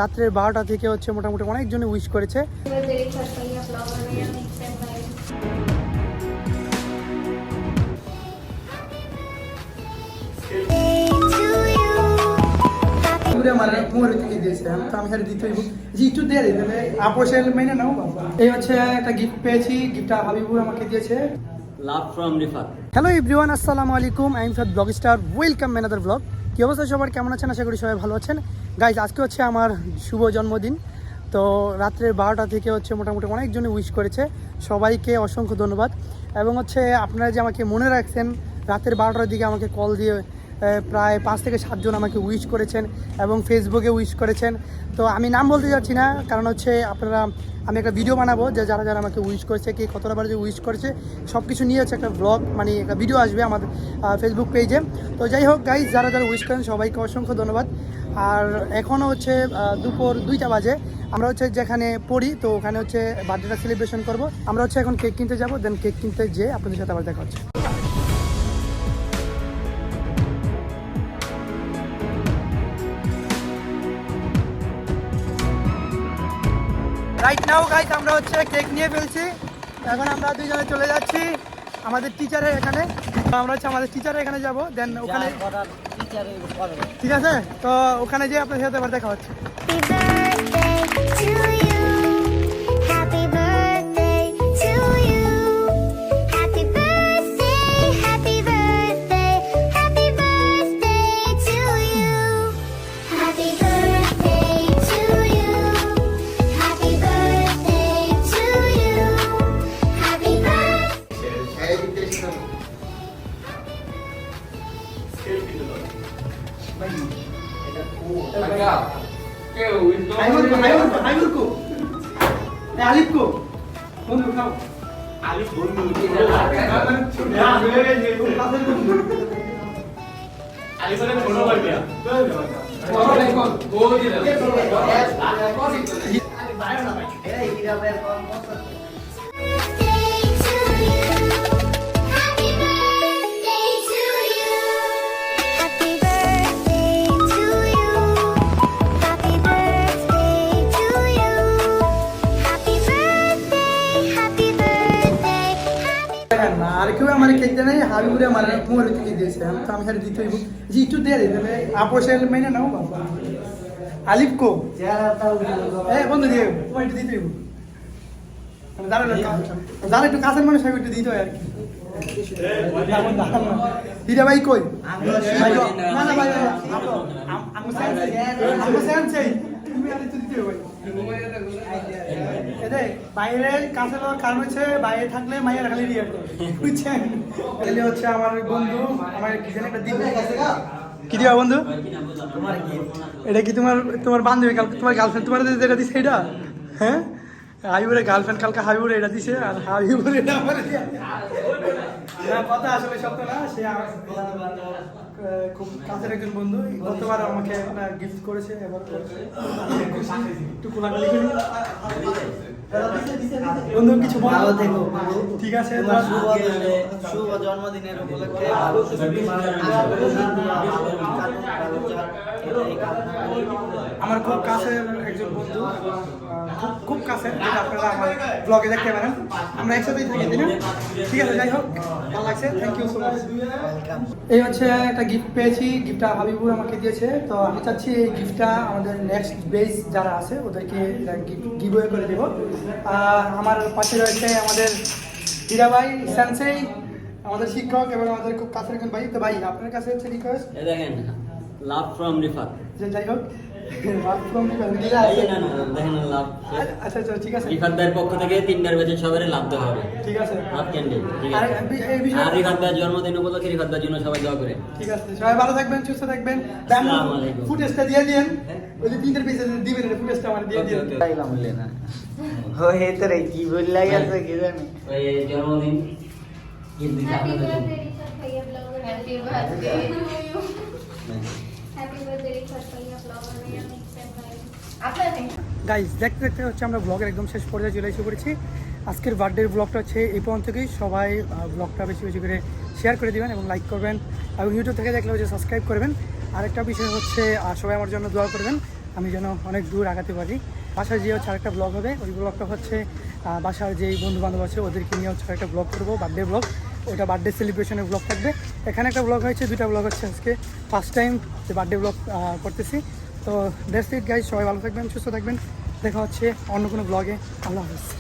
রাত্রে 12টা থেকে হচ্ছে মোটামুটি অনেকজনে উইশ করেছে। এই হচ্ছে একটা গিফট পেয়েছি, গিফটটা হাবিবুর আমাকে দিয়েছে। Love from Rifat. Hello everyone, আসসালামু আলাইকুম। আই এম ফাদ blog star, welcome another blog. কী অবস্থা সবার, কেমন আছেন? আশা করি সবাই ভালো আছেন। গাইজ, আজকে হচ্ছে আমার শুভ জন্মদিন। তো রাত্রে 12টা থেকে হচ্ছে মোটামুটি অনেকজনে উইশ করেছে, সবাইকে অসংখ্য ধন্যবাদ। এবং হচ্ছে আপনারা যে আমাকে মনে রাখছেন, রাতের 12টার দিকে আমাকে কল দিয়ে প্রায় 5 থেকে 7 জন আমাকে উইশ করেছেন এবং ফেসবুকে উইশ করেছেন। তো আমি নাম বলতে যাচ্ছি না, কারণ হচ্ছে আপনারা, আমি একটা ভিডিও বানাবো যে যারা যারা আমাকে উইশ করেছে, কে কতটা বার যে উইশ করেছে, সব কিছু নিয়ে হচ্ছে একটা ব্লগ, মানে একটা ভিডিও আসবে আমার ফেসবুক পেজে। তো যাই হোক গাইজ, যারা যারা উইশ করেন সবাইকে অসংখ্য ধন্যবাদ। আর এখনও হচ্ছে দুপুর 2টা বাজে। আমরা হচ্ছে যেখানে পড়ি, তো ওখানে হচ্ছে বার্থডেটা সেলিব্রেশন করব। আমরা হচ্ছে এখন কেক কিনতে যাবো, দেন কেক কিনতে যেয়ে আপনাদের সাথে আবার দেখা হচ্ছে। রাইট নাও গাইস, আমরা হচ্ছে কেক নিয়ে ফেলছি। এখন আমরা দুইজনে চলে যাচ্ছি আমাদের টিচারের এখানে। তো আমরা হচ্ছে আমাদের টিচারের এখানে যাব, দেন ওখানে ঠিক আছে। তো ওখানে যেয়ে আপনার সাথে আবার দেখা হচ্ছে। আর কেউ আমার কেক দেয় নাই, হাবিবুরে আমার মোবাইল থেকে দিয়েছে। তো আমি সেটা দিতে হইব যে একটু দিয়ে দিতে আপোষের মেনে নাও বাবা। আলিফ কো বন্ধু দিয়ে তোমার একটু দিতে হইব, যারা একটু কাছের মানুষ হবে একটু দিতে হয় আর কি। দিদা ভাই কই? না না ভাই, বাইরের কাছে কারণ হচ্ছে বাইরে থাকলে মাইয়া খালি দিয়ে বুঝছেন। হচ্ছে আমার বন্ধু, আমার কি জানি একটা দিবে। কি দিবা বন্ধু? এটা কি তোমার তোমার বান্ধবী, কালকে তোমার গার্লফ্রেন্ড তোমার যেটা দিছে এটা? হ্যাঁ, হাবিবুরের গার্লফ্রেন্ড কালকে হাবিবুর এটা দিছে, আর হাবিবুর এটা আমার কথা আসলে সত্য না। সে খুব কাছের একজন বন্ধু, গতবার আমাকে গিফট করেছে, এবার একটু কোলাকুলি করি। বন্ধু কিছু ভালো থেকো, ঠিক আছে? শুভ জন্মদিনের উপলক্ষে আমার খুব কাছের একজন বন্ধু, খুব কাছের, যেটা আপনারা আমার ব্লগে দেখতে পারেন। আমরা একসাথেই থাকি, তাই না? ঠিক আছে, যাই হোক, ভালো লাগছে, থ্যাংক ইউ সো মাচ। এই হচ্ছে একটা গিফট পেয়েছি, গিফটটা হাবিবুর আমাকে দিয়েছে। তো আমি চাচ্ছি এই গিফটটা আমাদের নেক্সট বেস যারা আছে ওদেরকে গিভওয়ে করে দেবো। আমার পাশে রয়েছে আমাদের হীরা ভাই সেন্সেই, আমাদের শিক্ষক এবং আমাদের খুব কাছের একজন ভাই। তো ভাই, আপনার কাছে হচ্ছে রিকোয়েস্ট, দেখেন লাভ ফ্রম রিফাত। যাই হোক, আচ্ছা আচ্ছা, ঠিক আছে। রিফাত ভাইয়ের পক্ষ থেকে 3টার বেজে সবাই লাভ দেওয়া হবে, ঠিক আছে? লাভ ক্যান্ডেল, ঠিক আছে? আর রিফাত ভাইয়ের জন্মদিন উপলক্ষে রিফাত ভাইয়ের জন্য সবাই দোয়া করে। ঠিক আছে, সবাই ভালো থাকবেন, সুস্থ থাকবেন। আসসালামু আলাইকুম। ফুটেজটা দিয়ে দিন, ওই যে 3টার পিছে দিবেন, ফুটেজটা আমার দিয়ে দিন। কি বললাই আছে কি জানি ওই জন্মদিন Happy birthday, Rishad bhaiya vlogger. Happy birthday to you. Happy birthday, Rishad bhaiya vlogger. मेरा मिक्सर भाई. আপনারা গাইজ, দেখতে দেখতে হচ্ছে আমরা ব্লগের একদম শেষ পর্যায়ে চলে এসে পড়েছি। আজকের বার্থডের ব্লগটা হচ্ছে এই পর্যন্ত থেকেই। সবাই ব্লগটা বেশি বেশি করে শেয়ার করে দেবেন এবং লাইক করবেন, এবং ইউটিউব থেকে দেখলে হচ্ছে সাবস্ক্রাইব করবেন। আরেকটা বিষয় হচ্ছে সবাই আমার জন্য দোয়া করবেন। আমি যেন অনেক দূর আগাতে পারি। বাসায় যে হচ্ছে আরেকটা ব্লগ হবে, ওই ব্লগটা হচ্ছে বাসার যেই বন্ধু বান্ধব আছে ওদেরকে নিয়ে হচ্ছে একটা ব্লগ করবো, বার্থডে ব্লগ। ওইটা বার্থডে সেলিব্রেশনের ব্লগ থাকবে। এখানে একটা ব্লগ হয়েছে, 2টা ব্লগ হচ্ছে আজকে ফার্স্ট টাইম যে বার্থডে ব্লগ করতেছি। তো দ্যাটস ইট গাইজ, সবাই ভালো থাকবেন, সুস্থ থাকবেন, দেখা হচ্ছে অন্য কোনো ব্লগে। আল্লাহ হাফিজ।